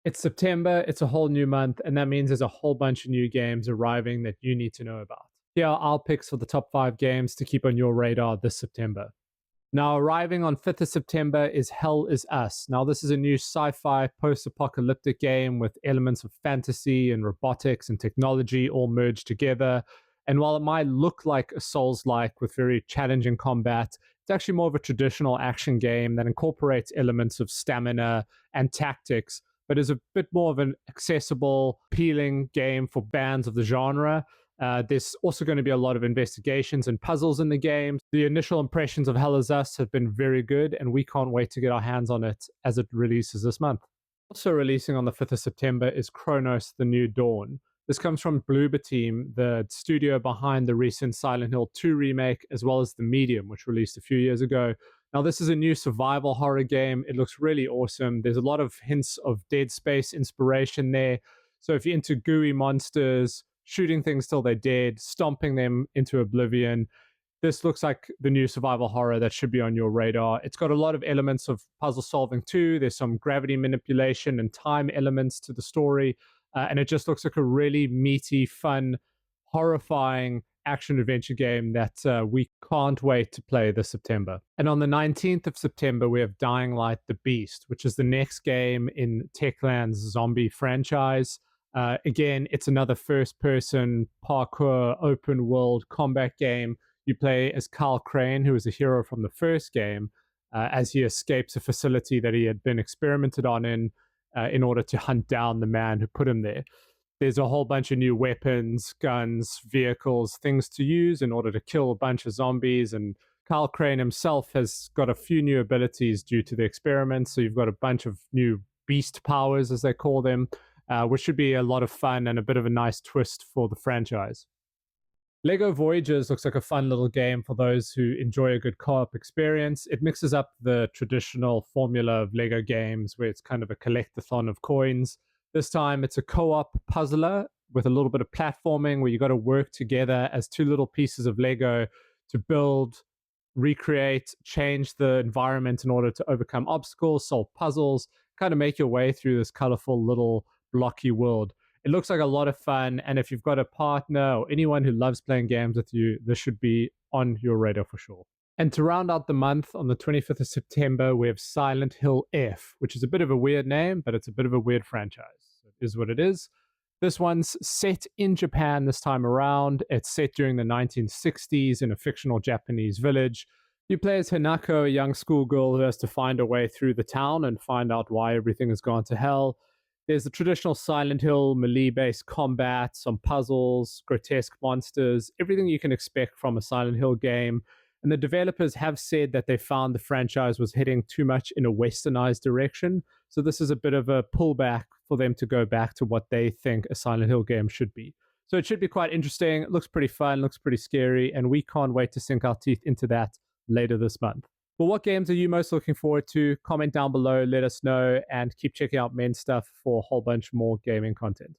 It's September, it's a whole new month, and that means there's a whole bunch of new games arriving that you need to know about. Here are our picks for the top 5 games to keep on your radar this September. Now, arriving on 5th of September is Hell Is Us. Now, this is a new sci fi post apocalyptic game with elements of fantasy and robotics and technology all merged together. And while it might look like a Souls like with very challenging combat, it's actually more of a traditional action game that incorporates elements of stamina and tactics, but is a bit more of an accessible, appealing game for fans of the genre. There's also going to be a lot of investigations and puzzles in the game. The initial impressions of Hell Is Us have been very good, and we can't wait to get our hands on it as it releases this month. Also releasing on the 5th of September is Chronos: The New Dawn. This comes from Bloober Team, the studio behind the recent Silent Hill 2 remake, as well as The Medium, which released a few years ago. Now, this is a new survival horror game. It looks really awesome. There's a lot of hints of Dead Space inspiration there. So if you're into gooey monsters, shooting things till they're dead, stomping them into oblivion, this looks like the new survival horror that should be on your radar. It's got a lot of elements of puzzle solving too. There's some gravity manipulation and time elements to the story. And it just looks like a really meaty, fun, horrifying action adventure game that we can't wait to play this September. And on the 19th of September, we have Dying Light: The Beast, which is the next game in Techland's zombie franchise. Again, it's another first person parkour open world combat game. You play as Carl Crane, who is a hero from the first game, as he escapes a facility that he had been experimented on in order to hunt down the man who put him there. There's a whole bunch of new weapons, guns, vehicles, things to use in order to kill a bunch of zombies. And Carl Crane himself has got a few new abilities due to the experiment. So you've got a bunch of new beast powers, as they call them, which should be a lot of fun and a bit of a nice twist for the franchise. Lego Voyagers looks like a fun little game for those who enjoy a good co-op experience. It mixes up the traditional formula of Lego games where it's kind of a collectathon of coins. This time it's a co-op puzzler with a little bit of platforming where you got to work together as two little pieces of Lego to build, recreate, change the environment in order to overcome obstacles, solve puzzles, kind of make your way through this colorful little blocky world. It looks like a lot of fun, and if you've got a partner or anyone who loves playing games with you, this should be on your radar for sure. And to round out the month, on the 25th of September, we have Silent Hill F, which is a bit of a weird name, but it's a bit of a weird franchise. It is what it is. This one's set in Japan this time around. It's set during the 1960s in a fictional Japanese village. You play as Hinako, a young schoolgirl who has to find her way through the town and find out why everything has gone to hell. There's the traditional Silent Hill melee-based combat, some puzzles, grotesque monsters, everything you can expect from a Silent Hill game. And the developers have said that they found the franchise was heading too much in a westernized direction. So this is a bit of a pullback for them to go back to what they think a Silent Hill game should be. So it should be quite interesting. It looks pretty fun, looks pretty scary, and we can't wait to sink our teeth into that later this month. Well, what games are you most looking forward to? Comment down below, let us know, and keep checking out Men's Stuff for a whole bunch more gaming content.